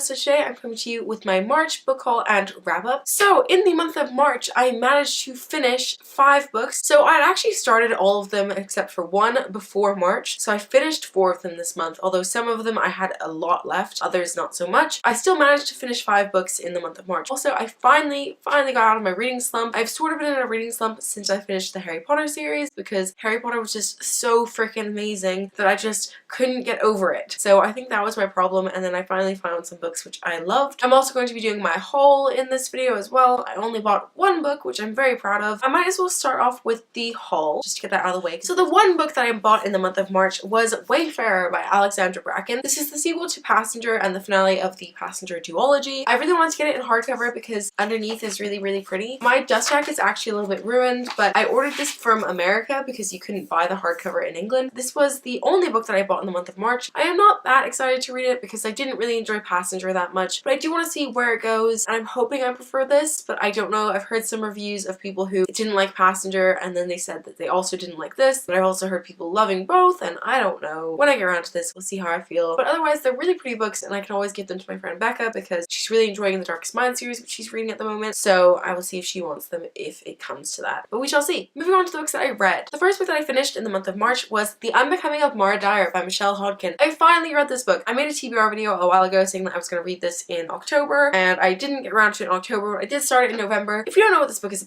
So today I'm coming to you with my March book haul and wrap up. So in the month of March, I managed to finish 5 books. So I'd actually started all of them except for one before March. So I finished 4 of them this month, although some of them I had a lot left, others not so much. I still managed to finish 5 books in the month of March. Also, I finally got out of my reading slump. I've sort of been in a reading slump since I finished the Harry Potter series because Harry Potter was just so freaking amazing that I just couldn't get over it. So I think that was my problem, and then I finally found some books which I loved. I'm also going to be doing my haul in this video as well. I only bought one book, which I'm very proud of. I might as well start off with the haul, just to get that out of the way. So the one book that I bought in the month of March was Wayfarer by Alexandra Bracken. This is the sequel to Passenger and the finale of the Passenger duology. I really wanted to get it in hardcover because underneath is really, really pretty. My dust jacket's actually a little bit ruined, but I ordered this from America because you couldn't buy the hardcover in England. This was the only book that I bought in the month of March. I am not that excited to read it because I didn't really enjoy Passenger that much, but I do want to see where it goes, and I'm hoping I prefer this, but I don't know. I've heard some reviews of people who didn't like Passenger, and then they said that they also didn't like this, but I've also heard people loving both, and I don't know. When I get around to this, we'll see how I feel. But otherwise, they're really pretty books, and I can always give them to my friend Becca because she's really enjoying the Darkest Mind series, which she's reading at the moment, so I will see if she wants them if it comes to that. But we shall see. Moving on to the books that I read. The first book that I finished in the month of March was The Unbecoming of Mara Dyer by Michelle Hodkin. I finally read this book. I made a TBR video a while ago saying that I was going to read this in October, and I didn't get around to it in October, but I did start it in November. If you don't know what this book is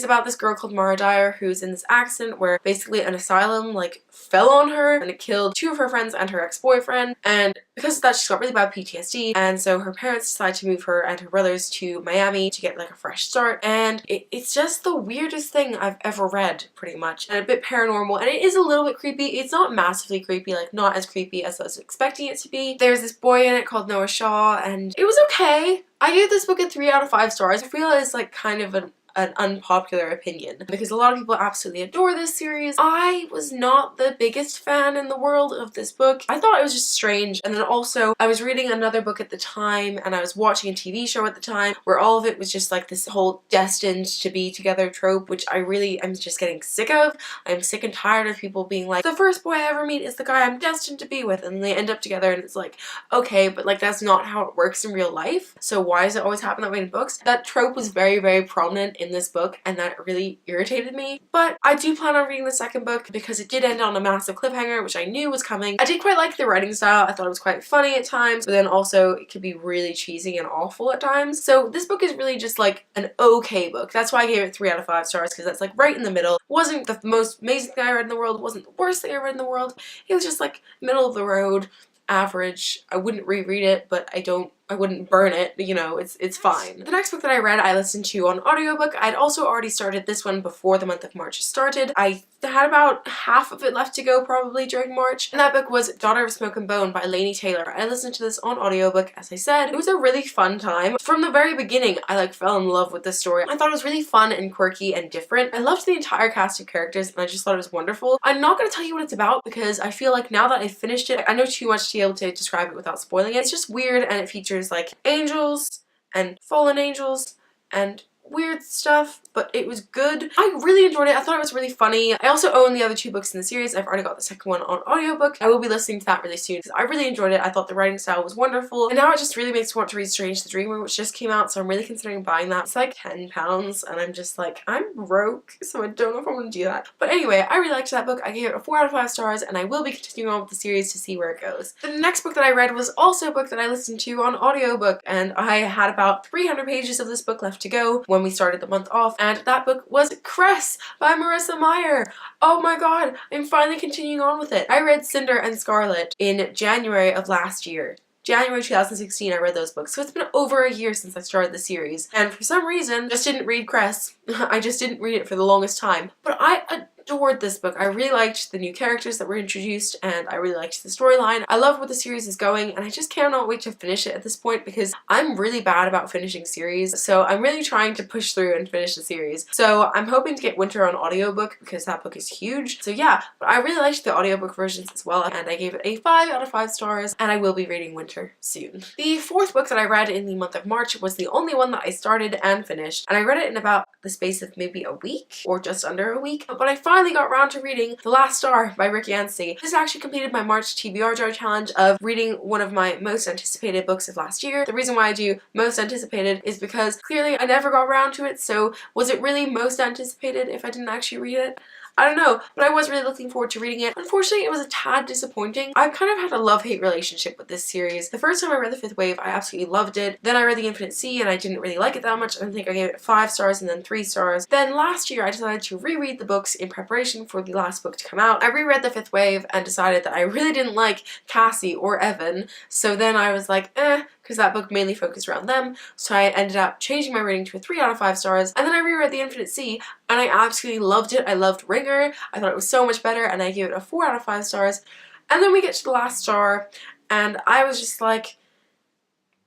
about this girl called Mara Dyer who's in this accident where basically an asylum like fell on her and it killed 2 of her friends and her ex-boyfriend, and because of that she's got really bad PTSD, and so her parents decide to move her and her brothers to Miami to get like a fresh start, and it's just the weirdest thing I've ever read pretty much, and a bit paranormal, and it is a little bit creepy. It's not massively creepy, like not as creepy as I was expecting it to be. There's this boy in it called Noah Shaw, and it was okay. I gave this book a 3 out of 5 stars. I feel it's like kind of an unpopular opinion because a lot of people absolutely adore this series. I was not the biggest fan in the world of this book. I thought it was just strange, and then also I was reading another book at the time and I was watching a TV show at the time where all of it was just like this whole destined to be together trope, which I'm just getting sick of. I'm sick and tired of people being like, the first boy I ever meet is the guy I'm destined to be with, and they end up together, and it's like, okay, but like that's not how it works in real life, so why does it always happen that way in books? That trope was very, very prominent in this book, and that really irritated me. But I do plan on reading the second book because it did end on a massive cliffhanger, which I knew was coming. I did quite like the writing style. I thought it was quite funny at times, but then also it could be really cheesy and awful at times. So this book is really just like an okay book. That's why I gave it 3 out of 5 stars, because that's like right in the middle. It wasn't the most amazing thing I read in the world. It wasn't the worst thing I read in the world. It was just like middle of the road, average. I wouldn't reread it, but I wouldn't burn it, you know, it's fine. The next book that I read, I listened to on audiobook. I'd also already started this one before the month of March started. I had about half of it left to go probably during March, and that book was Daughter of Smoke and Bone by Laini Taylor. I listened to this on audiobook, as I said. It was a really fun time. From the very beginning, I like fell in love with this story. I thought it was really fun and quirky and different. I loved the entire cast of characters, and I just thought it was wonderful. I'm not going to tell you what it's about because I feel like now that I've finished it, I know too much to be able to describe it without spoiling it. It's just weird, and it features like angels and fallen angels and weird stuff, but it was good. I really enjoyed it. I thought it was really funny. I also own the other 2 books in the series. I've already got the second one on audiobook. I will be listening to that really soon because I really enjoyed it. I thought the writing style was wonderful, and now it just really makes me want to read Strange the Dreamer, which just came out, so I'm really considering buying that. It's like £10, and I'm just like, I'm broke, so I don't know if I want to do that. But anyway, I really liked that book. I gave it a 4 out of 5 stars, and I will be continuing on with the series to see where it goes. The next book that I read was also a book that I listened to on audiobook, and I had about 300 pages of this book left to go when we started the month off, and that book was Cress by Marissa Meyer. Oh my god, I'm finally continuing on with it. I read Cinder and Scarlet in January of last year. January 2016 I read those books, so it's been over a year since I started the series, and for some reason just didn't read Cress. I just didn't read it for the longest time, but I adored this book. I really liked the new characters that were introduced, and I really liked the storyline. I love where the series is going, and I just cannot wait to finish it at this point because I'm really bad about finishing series, so I'm really trying to push through and finish the series. So I'm hoping to get Winter on audiobook because that book is huge. So yeah, but I really liked the audiobook versions as well, and I gave it a 5 out of 5 stars, and I will be reading Winter soon. The 4th book that I read in the month of March was the only one that I started and finished, and I read it in about the space of maybe a week or just under a week, but I finally got around to reading The Last Star by Rick Yancey. This actually completed my March TBR jar challenge of reading one of my most anticipated books of last year. The reason why I do most anticipated is because clearly I never got around to it, so was it really most anticipated if I didn't actually read it? I don't know, but I was really looking forward to reading it. Unfortunately, it was a tad disappointing. I've kind of had a love-hate relationship with this series. The first time I read The Fifth Wave, I absolutely loved it. Then I read The Infinite Sea and I didn't really like it that much. I think I gave it 5 stars and then 3 stars. Then last year, I decided to reread the books in preparation for the last book to come out. I reread The Fifth Wave and decided that I really didn't like Cassie or Evan, so then I was like, because that book mainly focused around them, so I ended up changing my rating to a 3 out of 5 stars, and then I reread The Infinite Sea, and I absolutely loved it. I loved Ringer, I thought it was so much better, and I gave it a 4 out of 5 stars, and then we get to The Last Star, and I was just like,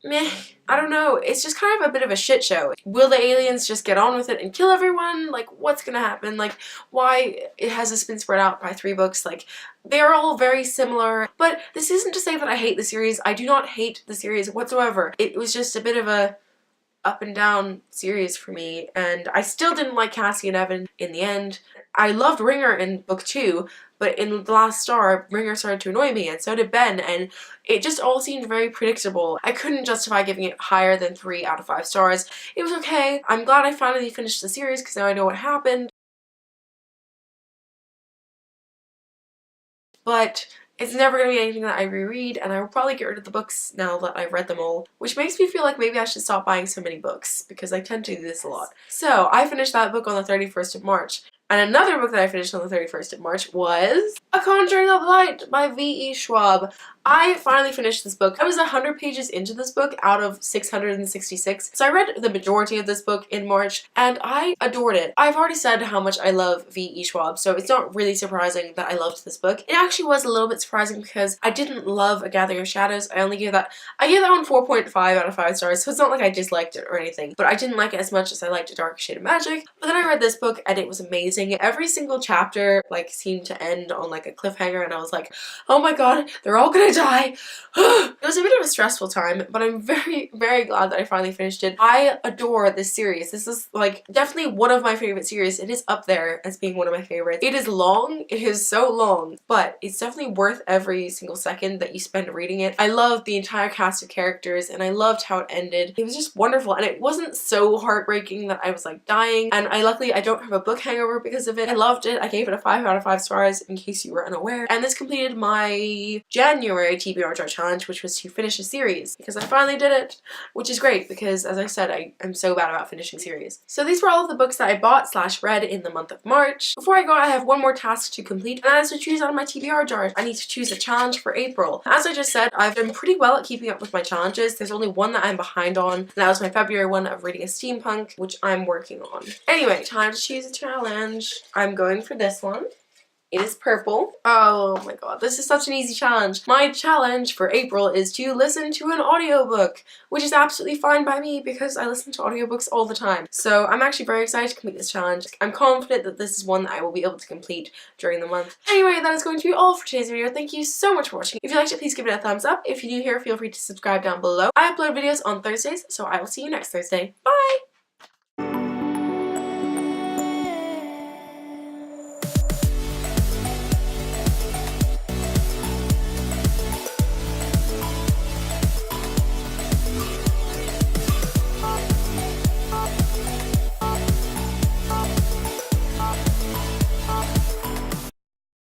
meh, I don't know, it's just kind of a bit of a shit show. Will the aliens just get on with it and kill everyone? Like, what's gonna happen? Like, why has this been spread out by 3 books? Like, they're all very similar, but this isn't to say that I hate the series. I do not hate the series whatsoever. It was just a bit of a up and down series for me, and I still didn't like Cassie and Evan in the end. I loved Ringer in book 2, but in The Last Star, Ringer started to annoy me, and so did Ben, and it just all seemed very predictable. I couldn't justify giving it higher than 3 out of 5 stars. It was okay. I'm glad I finally finished the series because now I know what happened. But it's never going to be anything that I reread, and I will probably get rid of the books now that I've read them all, which makes me feel like maybe I should stop buying so many books, because I tend to do this a lot. So, I finished that book on the 31st of March. And another book that I finished on the 31st of March was A Conjuring of Light by V.E. Schwab. I finally finished this book. I was 100 pages into this book out of 666. So I read the majority of this book in March and I adored it. I've already said how much I love V.E. Schwab, so it's not really surprising that I loved this book. It actually was a little bit surprising because I didn't love A Gathering of Shadows. I gave that one 4.5 out of 5 stars, so it's not like I disliked it or anything. But I didn't like it as much as I liked A Dark Shade of Magic. But then I read this book and it was amazing. Every single chapter like seemed to end on like a cliffhanger and I was like, oh my god, they're all gonna die. It was a bit of a stressful time, but I'm very, very glad that I finally finished it. I adore this series. This is like definitely one of my favorite series. It is up there as being one of my favorites. It is long, it is so long, but it's definitely worth every single second that you spend reading it. I loved the entire cast of characters and I loved how it ended. It was just wonderful and it wasn't so heartbreaking that I was like dying, and luckily I don't have a book hangover because of it. I loved it. I gave it a 5 out of 5 stars in case you were unaware. And this completed my January TBR jar challenge, which was to finish a series, because I finally did it, which is great because as I said, I am so bad about finishing series. So these were all of the books that I bought / read in the month of March. Before I go, I have one more task to complete, and that is to choose out of my TBR jar. I need to choose a challenge for April. As I just said, I've done pretty well at keeping up with my challenges. There's only one that I'm behind on, and that was my February one of reading a steampunk, which I'm working on. Anyway, time to choose a challenge. I'm going for this one. It is purple. Oh my god, this is such an easy challenge. My challenge for April is to listen to an audiobook, which is absolutely fine by me because I listen to audiobooks all the time. So I'm actually very excited to complete this challenge. I'm confident that this is one that I will be able to complete during the month. Anyway, that is going to be all for today's video. Thank you so much for watching. If you liked it, please give it a thumbs up. If you're new here, feel free to subscribe down below. I upload videos on Thursdays, so I will see you next Thursday. Bye!